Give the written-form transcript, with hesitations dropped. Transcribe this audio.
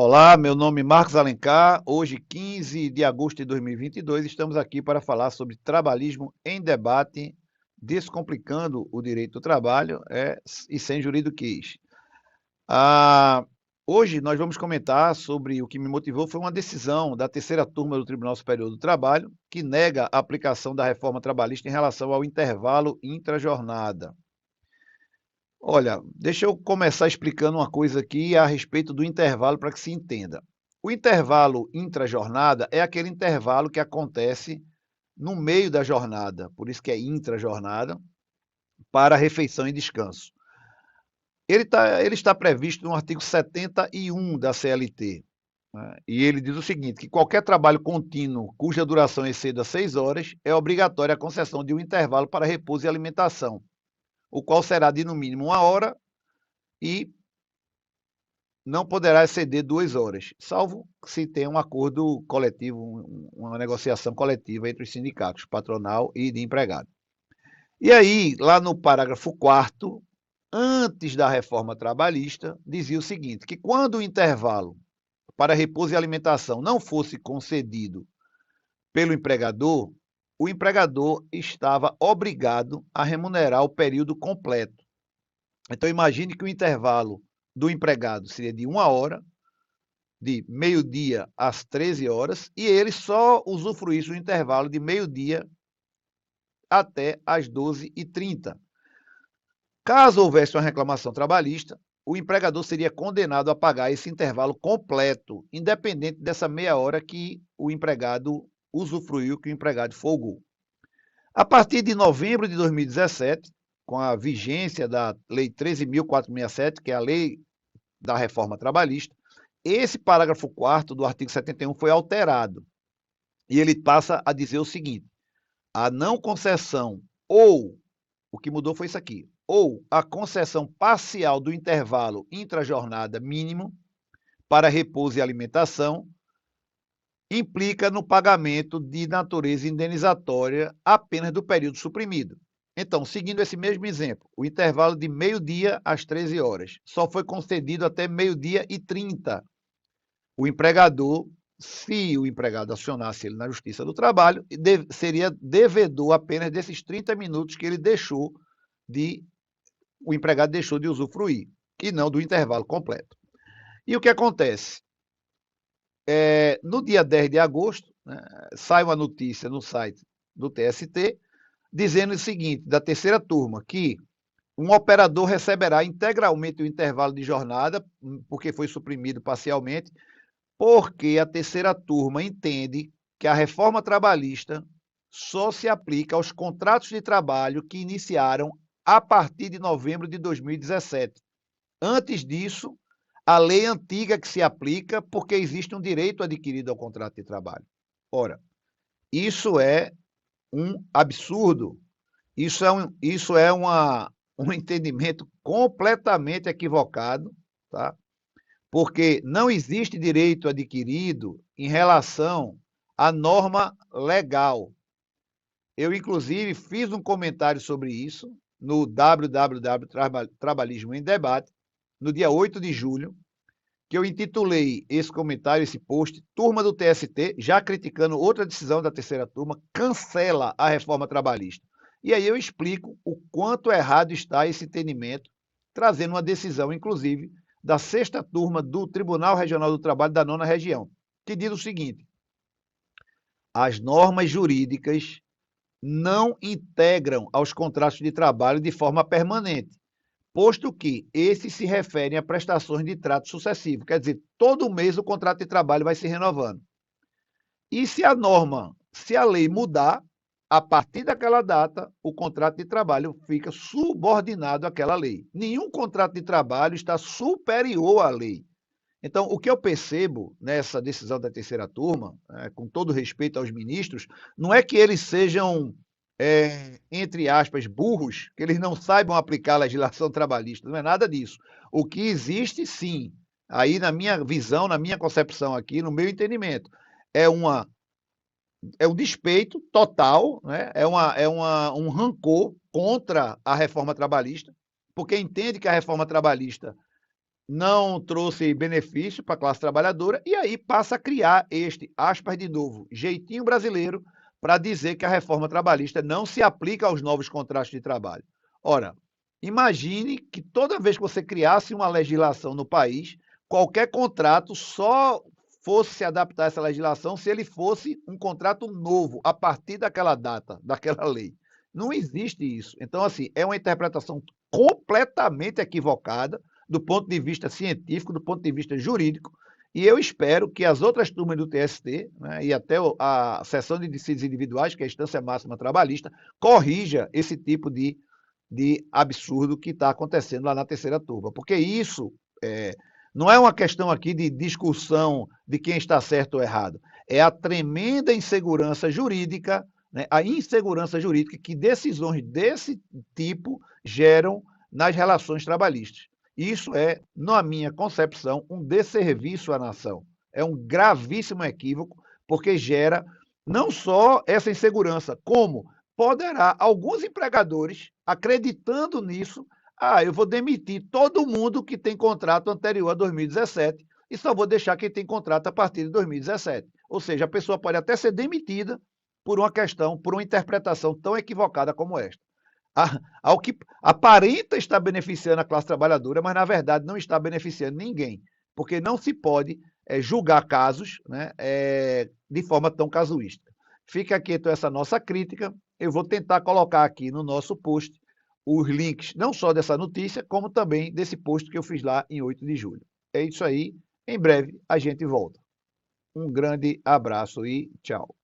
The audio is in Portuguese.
Olá, meu nome é Marcos Alencar. Hoje, 15 de agosto de 2022, estamos aqui para falar sobre trabalhismo em debate, descomplicando o direito do trabalho e sem juridiquês. Ah, Hoje nós vamos comentar sobre o que me motivou, foi uma decisão da terceira turma do Tribunal Superior do Trabalho, que nega a aplicação da reforma trabalhista em relação ao intervalo intrajornada. Olha, deixa eu começar explicando uma coisa aqui a respeito do intervalo para que se entenda. O intervalo intrajornada é aquele intervalo que acontece no meio da jornada, por isso que é intrajornada, para refeição e descanso. Ele está previsto no artigo 71 da CLT, né? E ele diz o seguinte, que qualquer trabalho contínuo cuja duração exceda 6 horas é obrigatória a concessão de um intervalo para repouso e alimentação, o qual será de no mínimo 1 hora e não poderá exceder 2 horas, salvo se tenha um acordo coletivo, uma negociação coletiva entre os sindicatos, patronal e de empregado. E aí, lá no parágrafo 4º, antes da reforma trabalhista, dizia o seguinte, que quando o intervalo para repouso e alimentação não fosse concedido pelo empregador, o empregador estava obrigado a remunerar o período completo. Então, imagine que o intervalo do empregado seria de 1 hora, de meio-dia às 13 horas, e ele só usufruísse o intervalo de meio-dia até às 12h30. Caso houvesse uma reclamação trabalhista, o empregador seria condenado a pagar esse intervalo completo, independente dessa meia hora que o empregado usufruiu, que o empregado folgou. A partir de novembro de 2017, com a vigência da Lei 13.467, que é a lei da reforma trabalhista, esse parágrafo 4º do artigo 71 foi alterado. E ele passa a dizer o seguinte, a não concessão ou, o que mudou foi isso aqui, ou a concessão parcial do intervalo intrajornada mínimo para repouso e alimentação implica no pagamento de natureza indenizatória apenas do período suprimido. Então, seguindo esse mesmo exemplo, o intervalo de meio-dia às 13 horas só foi concedido até meio-dia e 30. O empregador, se o empregado acionasse ele na Justiça do Trabalho, seria devedor apenas desses 30 minutos que o empregado deixou de usufruir, e não do intervalo completo. E o que acontece? No dia 10 de agosto, né, sai uma notícia no site do TST, dizendo o seguinte, da terceira turma, que um operador receberá integralmente o intervalo de jornada, porque foi suprimido parcialmente, porque a terceira turma entende que a reforma trabalhista só se aplica aos contratos de trabalho que iniciaram a partir de novembro de 2017. Antes disso, a lei antiga que se aplica porque existe um direito adquirido ao contrato de trabalho. Ora, isso é um absurdo, isso é um entendimento completamente equivocado, tá? Porque não existe direito adquirido em relação à norma legal. Eu, inclusive, fiz um comentário sobre isso no www Trabalhismo em Debate, no dia 8 de julho, que eu intitulei esse comentário, esse post, Turma do TST, já criticando outra decisão da terceira turma, cancela a reforma trabalhista. E aí eu explico o quanto errado está esse entendimento, trazendo uma decisão, inclusive, da sexta turma do Tribunal Regional do Trabalho da nona região, que diz o seguinte, as normas jurídicas não integram aos contratos de trabalho de forma permanente, posto que esses se referem a prestações de trato sucessivo, quer dizer, todo mês o contrato de trabalho vai se renovando. E se a lei mudar, a partir daquela data, o contrato de trabalho fica subordinado àquela lei. Nenhum contrato de trabalho está superior à lei. Então, o que eu percebo nessa decisão da terceira turma, com todo respeito aos ministros, não é que eles sejam, entre aspas, burros, que eles não saibam aplicar a legislação trabalhista, não é nada disso. O que existe, sim, aí na minha visão, na minha concepção aqui, no meu entendimento, é um despeito total, né? Um rancor contra a reforma trabalhista, porque entende que a reforma trabalhista não trouxe benefício para a classe trabalhadora, e aí passa a criar este, aspas de novo, jeitinho brasileiro para dizer que a reforma trabalhista não se aplica aos novos contratos de trabalho. Ora, imagine que toda vez que você criasse uma legislação no país, qualquer contrato só fosse se adaptar a essa legislação se ele fosse um contrato novo, a partir daquela data, daquela lei. Não existe isso. Então, assim, é uma interpretação completamente equivocada do ponto de vista científico, do ponto de vista jurídico, e eu espero que as outras turmas do TST, né, e até a seção de dissídios individuais, que é a instância máxima trabalhista, corrija esse tipo de absurdo que está acontecendo lá na terceira turma, porque isso não é uma questão aqui de discussão de quem está certo ou errado, é a tremenda insegurança jurídica, né, a insegurança jurídica que decisões desse tipo geram nas relações trabalhistas. Isso é, na minha concepção, um desserviço à nação. É um gravíssimo equívoco, porque gera não só essa insegurança, como poderá alguns empregadores, acreditando nisso, eu vou demitir todo mundo que tem contrato anterior a 2017 e só vou deixar quem tem contrato a partir de 2017. Ou seja, a pessoa pode até ser demitida por uma questão, por uma interpretação tão equivocada como esta. Ao que aparenta estar beneficiando a classe trabalhadora, mas na verdade não está beneficiando ninguém, porque não se pode julgar casos, né, de forma tão casuística. Fica aqui então essa nossa crítica. Eu vou tentar colocar aqui no nosso post os links não só dessa notícia, como também desse post que eu fiz lá em 8 de julho. É isso aí. Em breve a gente volta. Um grande abraço e tchau.